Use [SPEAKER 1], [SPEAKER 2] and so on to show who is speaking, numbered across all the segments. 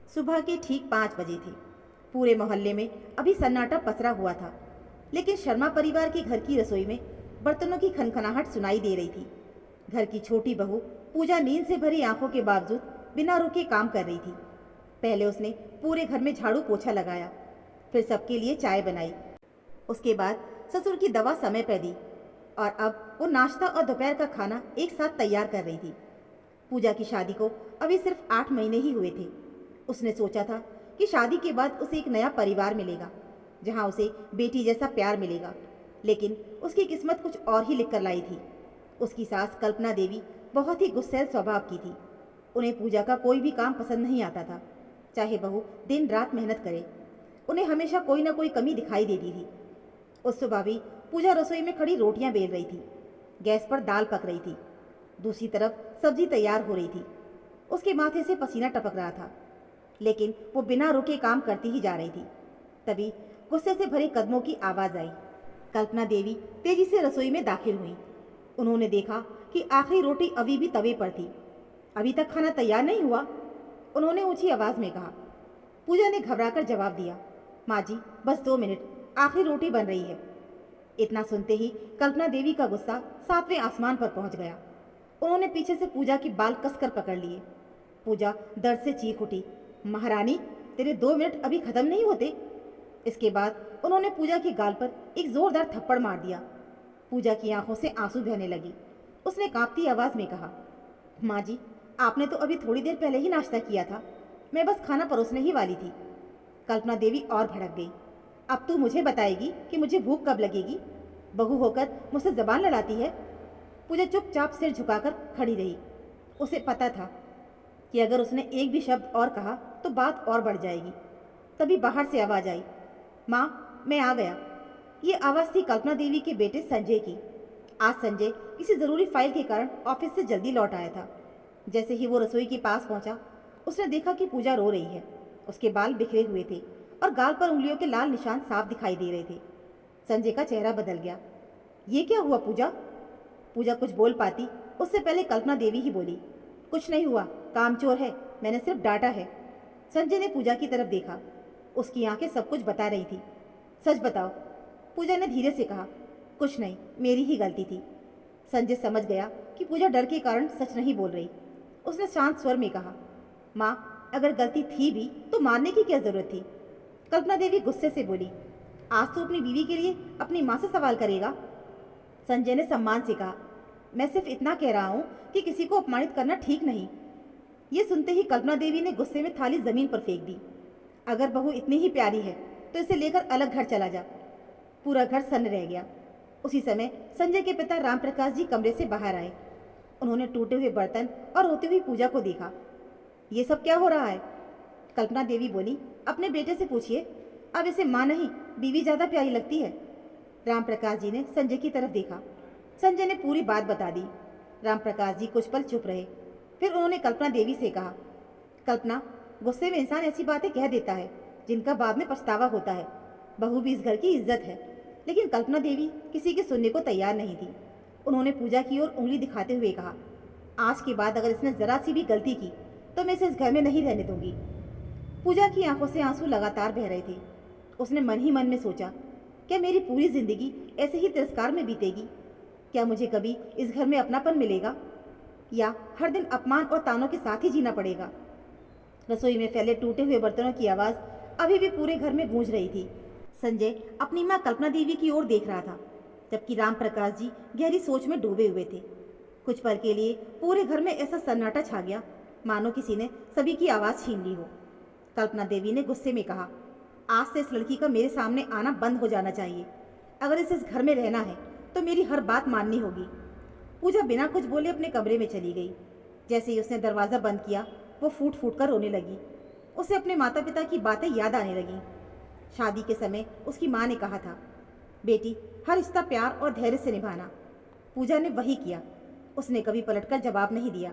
[SPEAKER 1] सुबह के ठीक 5 बजे थे। पूरे मोहल्ले में अभी सन्नाटा पसरा हुआ था, लेकिन शर्मा परिवार के घर की रसोई में बर्तनों की खनखनाहट सुनाई दे रही थी। घर की छोटी बहू पूजा नींद से भरी आंखों के बावजूद बिना रुके काम कर रही थी। पहले उसने पूरे घर में झाड़ू पोछा लगाया, फिर सबके लिए चाय बनाई। उसके बाद ससुर की दवा समय पर दी और अब वो नाश्ता और दोपहर का खाना एक साथ तैयार कर रही थी। पूजा की शादी को अभी सिर्फ 8 महीने ही हुए थे। उसने सोचा था कि शादी के बाद उसे एक नया परिवार मिलेगा, जहां उसे बेटी जैसा प्यार मिलेगा, लेकिन उसकी किस्मत कुछ और ही लिख कर लाई थी। उसकी सास कल्पना देवी बहुत ही गुस्सैल स्वभाव की थी। उन्हें पूजा का कोई भी काम पसंद नहीं आता था, चाहे बहू दिन रात मेहनत करे। उन्हें हमेशा कोई ना कोई कमी दिखाई देती थी। उस सुबह भी पूजा रसोई में खड़ी रोटियां बेल रही थी, गैस पर दाल पक रही थी, दूसरी तरफ सब्जी तैयार हो रही थी। उसके माथे से पसीना टपक रहा था, लेकिन वो बिना रुके काम करती ही जा रही थी। तभी गुस्से से भरे कदमों की आवाज आई। कल्पना देवी तेजी से रसोई में दाखिल हुई। उन्होंने देखा कि आखिरी रोटी अभी भी तवे पर थी। अभी तक खाना तैयार नहीं हुआ, उन्होंने ऊंची आवाज में कहा। पूजा ने घबराकर जवाब दिया, माँ जी बस 2 मिनट, आखिरी रोटी बन रही है। इतना सुनते ही कल्पना देवी का गुस्सा 7वें आसमान पर पहुंच गया। उन्होंने पीछे से पूजा की बाल कसकर पकड़ लिए। पूजा दर्द से चीख उठी, महारानी तेरे 2 मिनट अभी खत्म नहीं होते। इसके बाद उन्होंने पूजा की गाल पर एक जोरदार थप्पड़ मार दिया। पूजा की आंखों से आंसू बहने लगी। उसने कांपती आवाज में कहा, माँ जी आपने तो अभी थोड़ी देर पहले ही नाश्ता किया था, मैं बस खाना परोसने ही वाली थी। कल्पना देवी और भड़क गई। अब तू मुझे बताएगी कि मुझे भूख कब लगेगी? बहू होकर मुझसे जबान लड़ाती है। पूजा चुपचाप सिर झुकाकर खड़ी रही। उसे पता था कि अगर उसने एक भी शब्द और कहा तो बात और बढ़ जाएगी। तभी बाहर से आवाज आई, माँ मैं आ गया। ये आवाज़ थी कल्पना देवी के बेटे संजय की। आज संजय किसी ज़रूरी फाइल के कारण ऑफिस से जल्दी लौट आया था। जैसे ही वो रसोई के पास पहुंचा, उसने देखा कि पूजा रो रही है। उसके बाल बिखरे हुए थे और गाल पर उंगलियों के लाल निशान साफ दिखाई दे रहे थे। संजय का चेहरा बदल गया। ये क्या हुआ पूजा? पूजा कुछ बोल पाती उससे पहले कल्पना देवी ही बोली, कुछ नहीं हुआ, कामचोर है, मैंने सिर्फ डांटा है। संजय ने पूजा की तरफ देखा। उसकी आंखें सब कुछ बता रही थी। सच बताओ, पूजा ने धीरे से कहा। कुछ नहीं, मेरी ही गलती थी। संजय समझ गया कि पूजा डर के कारण सच नहीं बोल रही। उसने शांत स्वर में कहा, माँ अगर गलती थी भी तो मारने की क्या जरूरत थी? कल्पना देवी गुस्से से बोली, आज तो अपनी बीवी के लिए अपनी माँ से सवाल करेगा? संजय ने सम्मान से कहा, मैं सिर्फ इतना कह रहा हूँ कि किसी को अपमानित करना ठीक नहीं। ये सुनते ही कल्पना देवी ने गुस्से में थाली जमीन पर फेंक दी। अगर बहू इतनी ही प्यारी है तो इसे लेकर अलग घर चला जा। पूरा घर सन्न रह गया। उसी समय संजय के पिता राम प्रकाश जी कमरे से बाहर आए। उन्होंने टूटे हुए बर्तन और रोती हुई पूजा को देखा। ये सब क्या हो रहा है? कल्पना देवी बोली, अपने बेटे से पूछिए, अब इसे माँ नहीं बीवी ज़्यादा प्यारी लगती है। राम प्रकाश जी ने संजय की तरफ देखा। संजय ने पूरी बात बता दी। राम प्रकाश जी कुछ पल चुप रहे, फिर उन्होंने कल्पना देवी से कहा, कल्पना, गुस्से में इंसान ऐसी बातें कह देता है जिनका बाद में पछतावा होता है। बहू भी इस घर की इज्जत है। लेकिन कल्पना देवी किसी के सुनने को तैयार नहीं थी। उन्होंने पूजा की ओर उंगली दिखाते हुए कहा, आज के बाद अगर इसने जरा सी भी गलती की तो मैं इसे इस घर में नहीं रहने दूंगी। पूजा की आंखों से आंसू लगातार बह रहे थे। उसने मन ही मन में सोचा, क्या मेरी पूरी जिंदगी ऐसे ही तिरस्कार में बीतेगी? क्या मुझे कभी इस घर में अपनापन मिलेगा, या हर दिन अपमान और तानों के साथ ही जीना पड़ेगा? रसोई में फैले टूटे हुए बर्तनों की आवाज़ अभी भी पूरे घर में गूंज रही थी। संजय अपनी माँ कल्पना देवी की ओर देख रहा था, जबकि राम प्रकाश जी गहरी सोच में डूबे हुए थे। कुछ पल के लिए पूरे घर में ऐसा सन्नाटा छा गया, मानो किसी ने सभी की आवाज़ छीन ली हो। कल्पना देवी ने गुस्से में कहा, आज से इस लड़की का मेरे सामने आना बंद हो जाना चाहिए। अगर इसे इस घर में रहना है तो मेरी हर बात माननी होगी। पूजा बिना कुछ बोले अपने कमरे में चली गई। जैसे ही उसने दरवाज़ा बंद किया, वो फूट फूट कर रोने लगी। उसे अपने माता पिता की बातें याद आने लगीं। शादी के समय उसकी माँ ने कहा था, बेटी हर रिश्ता प्यार और धैर्य से निभाना। पूजा ने वही किया। उसने कभी पलटकर जवाब नहीं दिया,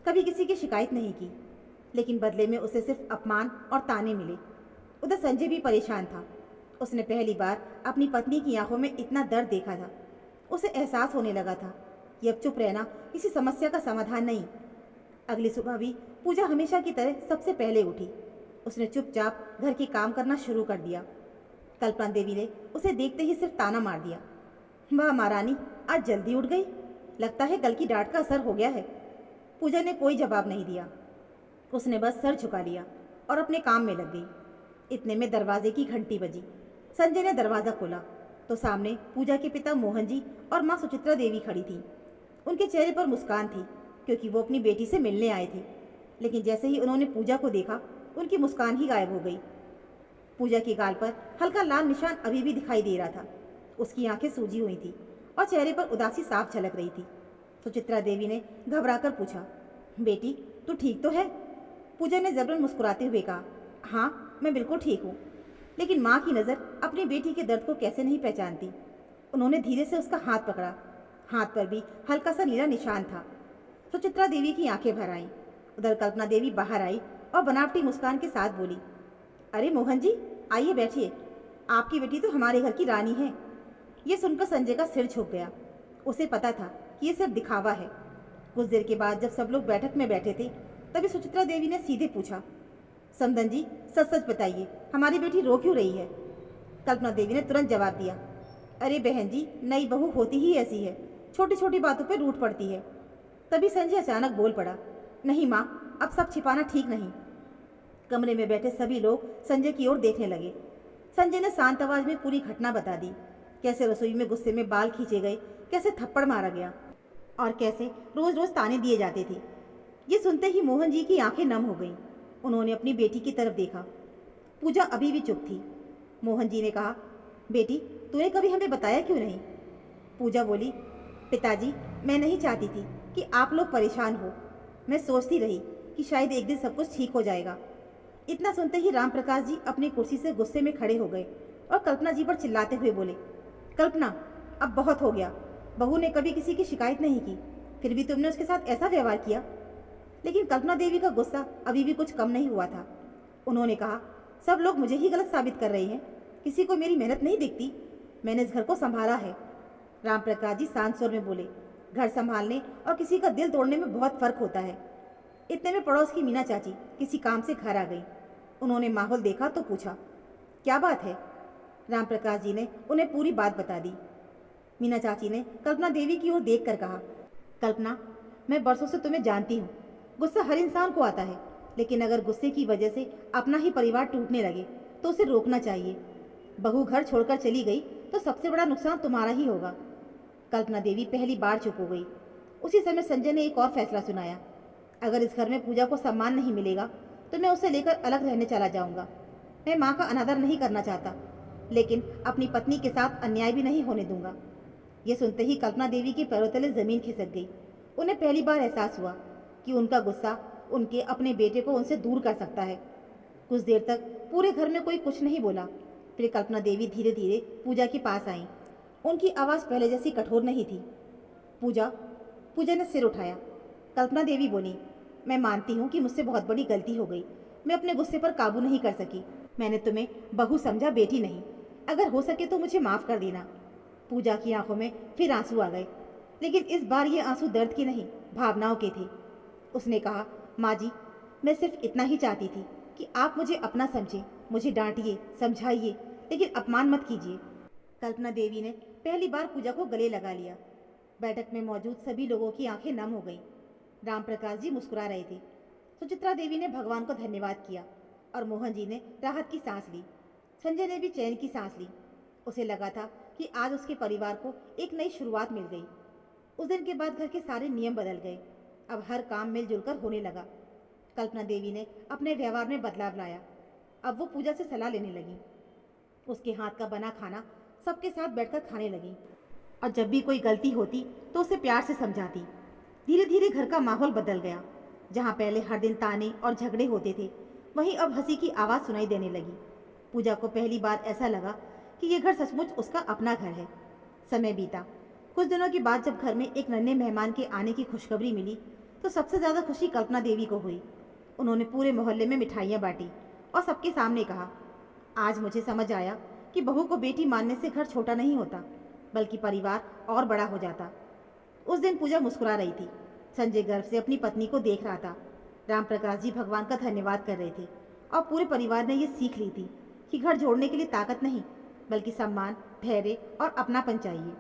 [SPEAKER 1] कभी किसी की शिकायत नहीं की, लेकिन बदले में उसे सिर्फ अपमान और ताने मिले। उधर संजय भी परेशान था। उसने पहली बार अपनी पत्नी की आंखों में इतना दर्द देखा था। उसे एहसास होने लगा था कि अब चुप रहना किसी समस्या का समाधान नहीं। अगली सुबह भी पूजा हमेशा की तरह सबसे पहले उठी। उसने चुपचाप घर के काम करना शुरू कर दिया। कल्पना देवी ने उसे देखते ही सिर्फ ताना मार दिया। वाह महारानी, आज जल्दी उठ गई, लगता है कल की डांट का असर हो गया है। पूजा ने कोई जवाब नहीं दिया। उसने बस सर झुका लिया और अपने काम में लग गई। इतने में दरवाजे की घंटी बजी। संजय ने दरवाज़ा खोला तो सामने पूजा के पिता मोहन जी और माँ सुचित्रा देवी खड़ी थी। उनके चेहरे पर मुस्कान थी क्योंकि वो अपनी बेटी से मिलने आए थे, लेकिन जैसे ही उन्होंने पूजा को देखा उनकी मुस्कान ही गायब हो गई। पूजा के गाल पर हल्का लाल निशान अभी भी दिखाई दे रहा था। उसकी आंखें सूजी हुई थी और चेहरे पर उदासी साफ झलक रही थी। सुचित्रा देवी ने घबराकर पूछा, बेटी तू ठीक तो है? पूजा ने जबरन मुस्कुराते हुए कहा, हाँ मैं बिल्कुल ठीक हूँ। लेकिन माँ की नज़र अपनी बेटी के दर्द को कैसे नहीं पहचानती। उन्होंने धीरे से उसका हाथ पकड़ा। हाथ पर भी हल्का सा नीला निशान था। सुचित्रा देवी की आंखें भर आईं। उधर कल्पना देवी बाहर आई और बनावटी मुस्कान के साथ बोली, अरे मोहन जी, आइए बैठिए, आपकी बेटी तो हमारे घर की रानी है। ये सुनकर संजय का सिर झुक गया। उसे पता था कि ये सिर्फ दिखावा है। कुछ देर के बाद जब सब लोग बैठक में बैठे थे तभी सुचित्रा देवी ने सीधे पूछा, समदन जी सच सच बताइए, हमारी बेटी रो क्यों रही है? कल्पना देवी ने तुरंत जवाब दिया, अरे बहन जी, नई बहू होती ही ऐसी है, छोटी छोटी बातों पर रूठ पड़ती है। तभी संजय अचानक बोल पड़ा, नहीं माँ, अब सब छिपाना ठीक नहीं। कमरे में बैठे सभी लोग संजय की ओर देखने लगे। संजय ने शांत आवाज में पूरी घटना बता दी, कैसे रसोई में गुस्से में बाल खींचे गए, कैसे थप्पड़ मारा गया और कैसे रोज रोज ताने दिए जाते थे। ये सुनते ही मोहन जी की आंखें नम हो गईं। उन्होंने अपनी बेटी की तरफ देखा। पूजा अभी भी चुप थी। मोहन जी ने कहा, बेटी तूने कभी हमें बताया क्यों नहीं? पूजा बोली, पिताजी मैं नहीं चाहती थी कि आप लोग परेशान हो। मैं सोचती रही कि शायद एक दिन सब कुछ ठीक हो जाएगा। इतना सुनते ही राम प्रकाश जी अपनी कुर्सी से गुस्से में खड़े हो गए और कल्पना जी पर चिल्लाते हुए बोले, कल्पना अब बहुत हो गया। बहू ने कभी किसी की शिकायत नहीं की, फिर भी तुमने उसके साथ ऐसा व्यवहार किया। लेकिन कल्पना देवी का गुस्सा अभी भी कुछ कम नहीं हुआ था। उन्होंने कहा, सब लोग मुझे ही गलत साबित कर रहे हैं, किसी को मेरी मेहनत नहीं दिखती। मैंने इस घर को संभाला है। राम प्रकाश जी शांत स्वर में बोले, घर संभालने और किसी का दिल तोड़ने में बहुत फर्क होता है। इतने में पड़ोस की मीना चाची किसी काम से घर आ गई। उन्होंने माहौल देखा तो पूछा, क्या बात है? राम प्रकाश जी ने उन्हें पूरी बात बता दी। मीना चाची ने कल्पना देवी की ओर देखकर कहा, कल्पना मैं बरसों से तुम्हें जानती हूँ। गुस्सा हर इंसान को आता है, लेकिन अगर गुस्से की वजह से अपना ही परिवार टूटने लगे तो उसे रोकना चाहिए। बहू घर छोड़कर चली गई तो सबसे बड़ा नुकसान तुम्हारा ही होगा। कल्पना देवी पहली बार चुप हो गई। उसी समय संजय ने एक और फैसला सुनाया, अगर इस घर में पूजा को सम्मान नहीं मिलेगा तो मैं उसे लेकर अलग रहने चला जाऊंगा। मैं माँ का अनादर नहीं करना चाहता, लेकिन अपनी पत्नी के साथ अन्याय भी नहीं होने दूंगा। ये सुनते ही कल्पना देवी के पैरों तले जमीन खिसक गई। उन्हें पहली बार एहसास हुआ कि उनका गुस्सा उनके अपने बेटे को उनसे दूर कर सकता है। कुछ देर तक पूरे घर में कोई कुछ नहीं बोला। फिर कल्पना देवी धीरे धीरे पूजा के पास आईं। उनकी आवाज़ पहले जैसी कठोर नहीं थी। पूजा। पूजा ने सिर उठाया। कल्पना देवी बोली, मैं मानती हूँ कि मुझसे बहुत बड़ी गलती हो गई। मैं अपने गुस्से पर काबू नहीं कर सकी। मैंने तुम्हें बहू समझा, बेटी नहीं। अगर हो सके तो मुझे माफ़ कर देना। पूजा की आंखों में फिर आंसू आ गए, लेकिन इस बार ये आंसू दर्द के नहीं, भावनाओं के थे। उसने कहा, माँ जी, मैं सिर्फ इतना ही चाहती थी कि आप मुझे अपना समझें, मुझे डांटिए, समझाइए, लेकिन अपमान मत कीजिए। कल्पना देवी ने पहली बार पूजा को गले लगा लिया। बैठक में मौजूद सभी लोगों की आंखें नम हो गईं। राम प्रकाश जी मुस्कुरा रहे थे। सुचित्रा देवी ने भगवान को धन्यवाद किया और मोहन जी ने राहत की सांस ली। संजय ने भी चैन की सांस ली। उसे लगा था कि आज उसके परिवार को एक नई शुरुआत मिल गई। उस दिन के बाद घर के सारे नियम बदल गए। अब हर काम मिलजुल कर होने लगा। कल्पना देवी ने अपने व्यवहार में बदलाव लाया। अब वो पूजा से सलाह लेने लगी। उसके हाथ का बना खाना सबके साथ बैठकर खाने लगी और जब भी कोई गलती होती तो उसे प्यार से समझाती। धीरे धीरे घर का माहौल बदल गया। जहाँ पहले हर दिन ताने और झगड़े होते थे, वहीं अब हंसी की आवाज़ सुनाई देने लगी। पूजा को पहली बार ऐसा लगा कि ये घर सचमुच उसका अपना घर है। समय बीता। कुछ दिनों के बाद जब घर में एक नन्हे मेहमान के आने की खुशखबरी मिली तो सबसे ज़्यादा खुशी कल्पना देवी को हुई। उन्होंने पूरे मोहल्ले में मिठाइयाँ बांटी और सबके सामने कहा, आज मुझे समझ आया कि बहू को बेटी मानने से घर छोटा नहीं होता, बल्कि परिवार और बड़ा हो जाता। उस दिन पूजा मुस्कुरा रही थी। संजय गर्व से अपनी पत्नी को देख रहा था। राम प्रकाश जी भगवान का धन्यवाद कर रहे थे और पूरे परिवार ने ये सीख ली थी कि घर जोड़ने के लिए ताकत नहीं बल्कि सम्मान, धैर्य और अपनापन चाहिए।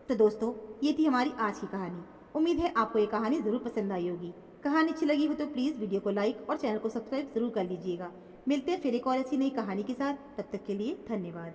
[SPEAKER 1] तो दोस्तों, ये थी हमारी आज की कहानी। उम्मीद है आपको ये कहानी ज़रूर पसंद आई होगी। कहानी अच्छी लगी हो तो प्लीज़ वीडियो को लाइक और चैनल को सब्सक्राइब ज़रूर कर लीजिएगा। मिलते हैं फिर एक और ऐसी नई कहानी के साथ। तब तक के लिए धन्यवाद।